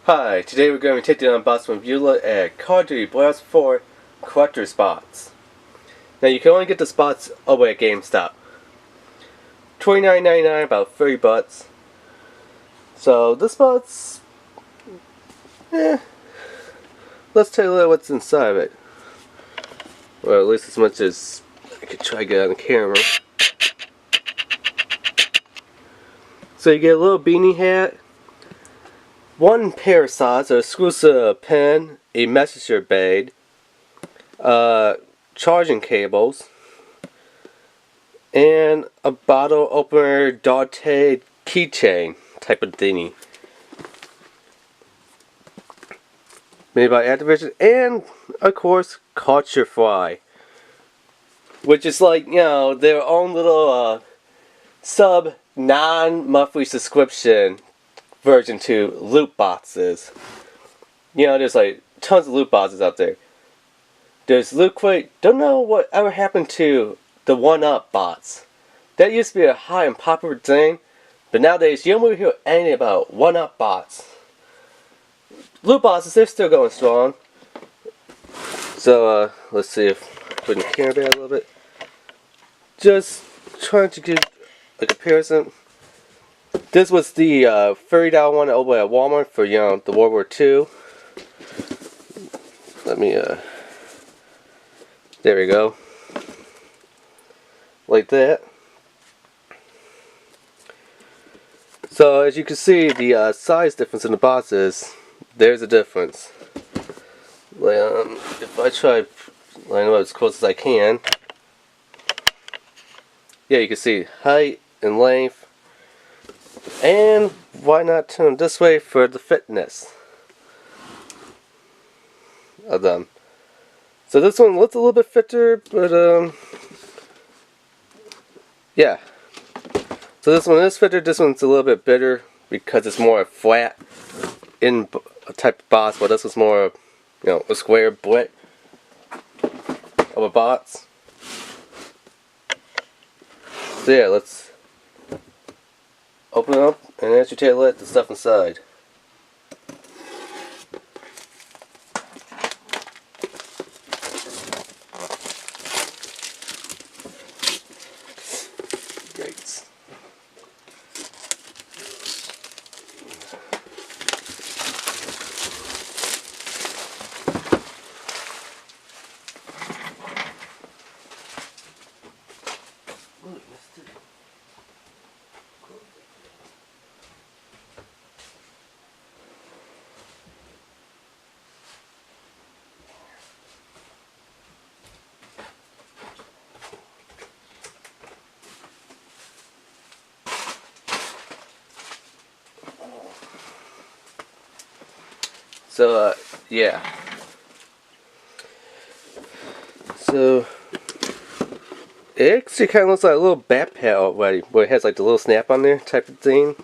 Hi, today we're going to take the unboxing review at Call of Duty Black Ops 4 Collector Spots. Now you can only get the spots over at GameStop. $29.99, about 30 bucks. So the spots, let's take a look at what's inside of it. Well, at least as much as I could try to get on the camera. So you get a little beanie hat, one pair of socks, an exclusive pen, a messenger bag, charging cables, and a bottle opener DOGTAG keychain type of thingy. Made by Adaptor, and of course Culture Fry, which is like, you know, their own little sub non-monthly subscription version to loot boxes. You know, there's like tons of loot boxes out there. There's Loot Crate. Don't know what ever happened to the 1-up bots. That used to be a high and popular thing, but nowadays you don't really hear anything about 1-up bots. Loot boxes, they're still going strong. So let's see if I put in the camera back a little bit. Just trying to get a comparison. This was the $30 one over at Walmart for, you know, the World War II. Let me there we go. Like that. So as you can see, the size difference in the boxes, there's a difference. If I try line up as close as I can, yeah, you can see height and length. And why not turn this way for the fitness of them. So this one looks a little bit fitter, but yeah. So this one is fitter, this one's a little bit bigger because it's more flat in a type of box, but this was more, you know, a square brick of a box. So yeah, let's open it up and actually take a look at the stuff inside. Great. So, yeah. So, it actually kind of looks like a little backpack already, where it has like the little snap on there type of thing.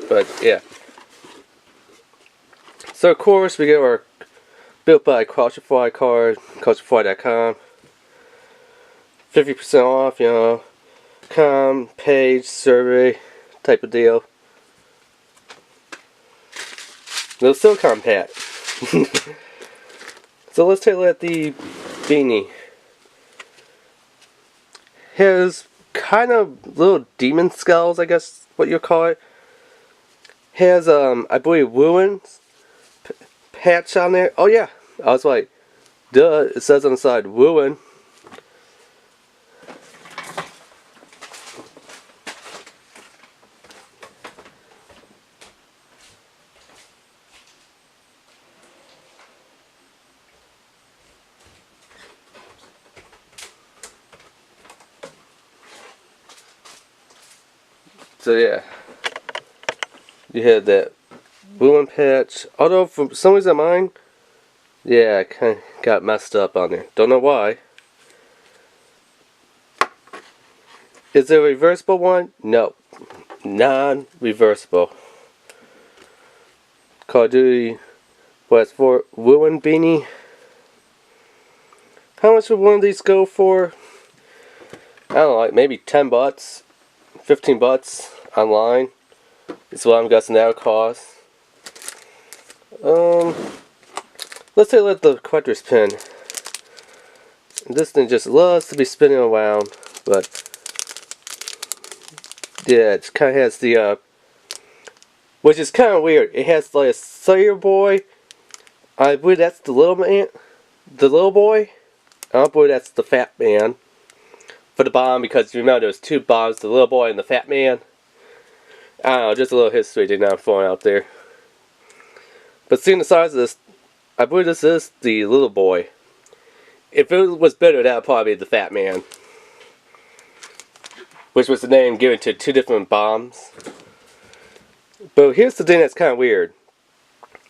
But, yeah. So, of course, we get our built by Culture Fry card, culturefry.com. 50% off, you know, page, survey type of deal. Little silicone pack. So let's take a look at the beanie. Has kind of little demon skulls, I guess what you call it. Has I believe Ruins patch on there. Oh yeah, I was like, duh, it says on the side Ruin. So yeah, you had that Ruin patch. Although for some reason mine, yeah, it kind of got messed up on there. Don't know why. Is there a reversible one? No, non-reversible. Call of Duty Black Ops 4 Ruin beanie. How much would one of these go for? I don't know, like maybe 10 bucks. 15 bucks online is what I'm guessing that would cost. Let's take a look at the collector's pin. This thing just loves to be spinning around, but yeah, it kind of has the, which is kind of weird. It has like a Slayer boy. I believe that's the little man, the little boy. I don't believe that's the fat man for the bomb, because you remember there was two bombs, the little boy and the fat man. I don't know, just a little history did not fall out there. But seeing the size of this, I believe this is the little boy. If it was better, that would probably be the fat man, which was the name given to two different bombs. But here's the thing that's kind of weird.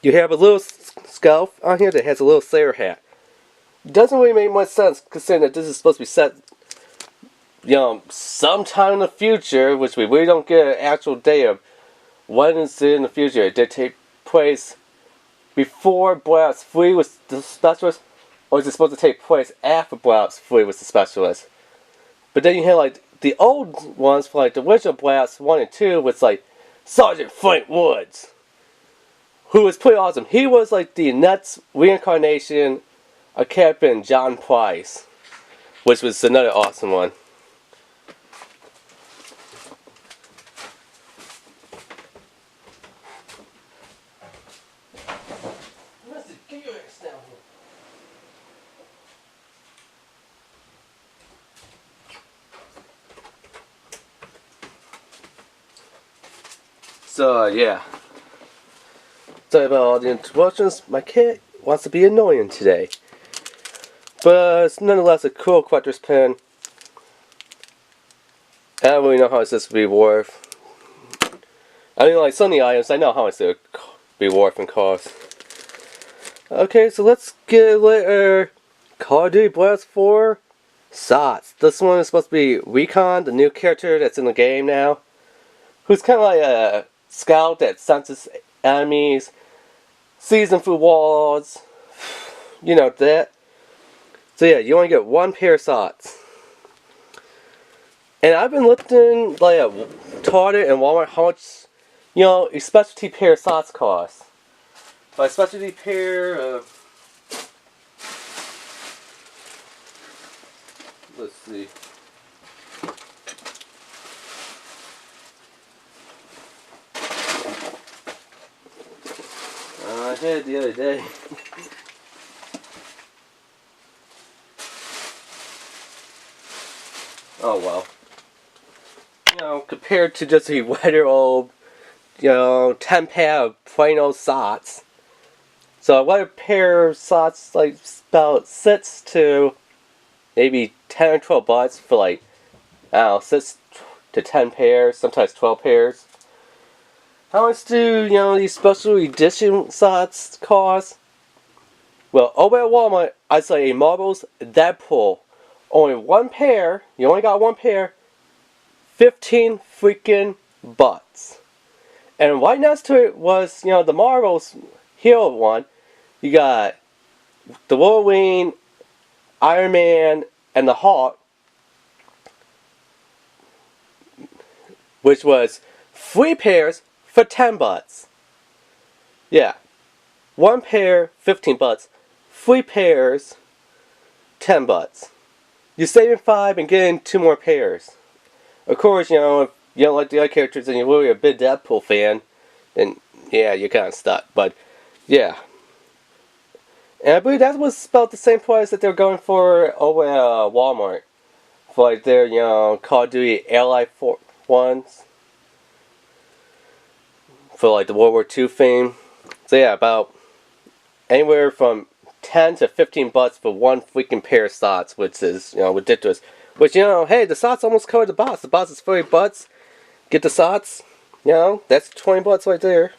You have a little scarf on here that has a little Slayer hat. Doesn't really make much sense considering that this is supposed to be set, you know, sometime in the future, which we really don't get an actual day of when it's in the future. It did take place before Black Ops 3 was the specialist, or is it supposed to take place after Black Ops 3 was the specialist? But then you have like the old ones for like the original Black Ops 1 and 2 was like Sergeant Frank Woods, who was pretty awesome. He was like the next reincarnation of Captain John Price, which was another awesome one. So yeah, sorry about all the interruptions. My cat wants to be annoying today, but it's nonetheless a cool collector's pin. I don't really know how much this would be worth. I mean, like some of the items, I know how much they would be worth and cost. Okay, so let's get later. Call of Duty Black Ops 4 Socks. This one is supposed to be RECON, the new character that's in the game now, who's kind of like a scout that senses enemies, sees them through walls, you know that. So yeah, you only get one pair of socks. And I've been looking like at Target and Walmart how much, you know, a specialty pair of socks costs. By specialty pair of, let's see. I did the other day. Oh well. You know, compared to just a regular old, you know, 10 pair of plain old socks. So a regular pair of socks like about 6 to maybe 10 or 12 bucks for like, I don't know, 6 to 10 pairs, sometimes 12 pairs. How much do, you know, these special edition socks cost? Well, over at Walmart, I'd say a Marvel's Deadpool. Only one pair, you only got one pair, 15 freaking bucks. And right next to it was, you know, the Marvel's Hero one. You got the Wolverine, Iron Man, and the Hulk, which was 3 pairs for 10 bucks. Yeah. One pair, 15 bucks. 3 pairs, 10 bucks. You're saving 5 and getting 2 more pairs. Of course, you know, if you don't like the other characters and you're really a big Deadpool fan, then yeah, you're kind of stuck. But yeah. And I believe that was about the same price that they're going for over at Walmart. For like their, you know, Call of Duty Allied ones. For like the World War II theme. So yeah, about anywhere from 10 to 15 bucks for one freaking pair of socks, which is, you know, ridiculous. Which, you know, hey, the socks almost cover the box. The box is 30 bucks. Get the socks, you know, that's 20 bucks right there.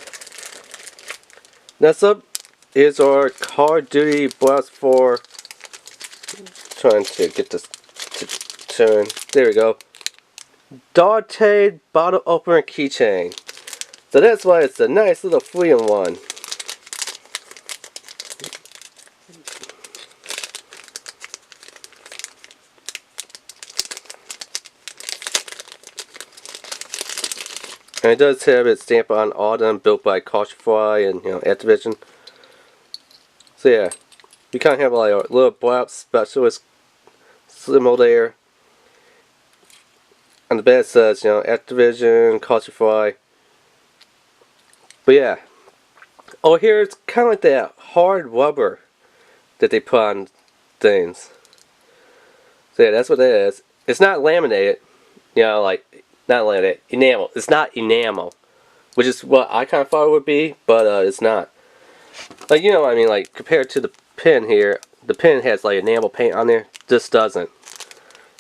Next up is our Call of Duty Black Ops 4. Trying to get this to turn. There we go. DOGTAG bottle opener keychain. So that's why it's a nice little 3-in-1. And it does have its stamp on all of them, built by Cautionfly and, you know, Activision. So yeah, you kind of have like a little black specialist symbol there. On the back it says, you know, Activision, Culture Fry. But yeah. Oh, here it's kind of like that hard rubber that they put on things. So yeah, that's what it is. It's not laminated. You know, like, not laminated. Enamel. It's not enamel. Which is what I kind of thought it would be, but it's not. Like, you know what I mean? Like, compared to the pin here, the pin has like enamel paint on there. This doesn't.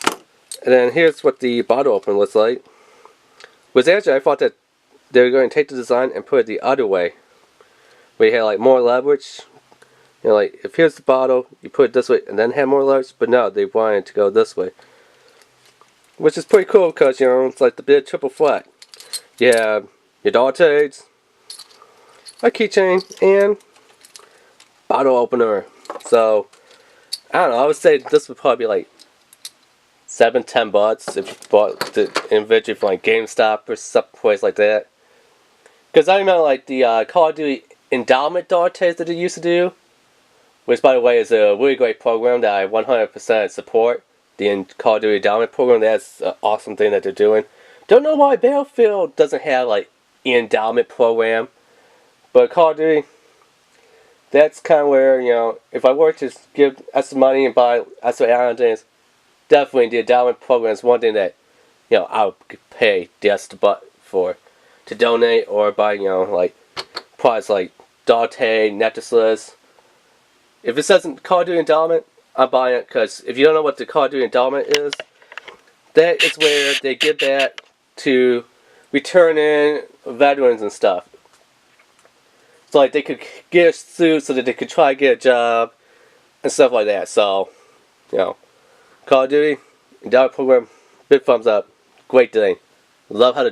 And then here's what the bottle opener looks like. Which actually I thought that they were going to take the design and put it the other way. Where you had like more leverage. You know, like, if here's the bottle, you put it this way and then have more leverage. But no, they wanted to go this way. Which is pretty cool because, you know, it's like the big triple flat. You have your dog tags, a keychain, and bottle opener. So, I don't know, I would say this would probably be like $7-10 if you bought the individually from like GameStop or some place like that. Because I remember like the Call of Duty endowment dog tags that they used to do, which by the way is a really great program that I 100% support. The Call of Duty endowment program, that's an awesome thing that they're doing. Don't know why Battlefield doesn't have like an endowment program, but Call of Duty, that's kind of where, you know, if I were to give extra money and buy extra add-on things, definitely the endowment program is one thing that, you know, I would pay the extra butt for to donate or buy, you know, like products like dog tag, necklaces. If it says Call of Duty endowment, I'm buying it, because if you don't know what the Call of Duty endowment is, that is where they give back to returning veterans and stuff. So like they could get a suit so that they could try to get a job and stuff like that. So, you know, Call of Duty endowment program, big thumbs up, great thing. Love how to do it.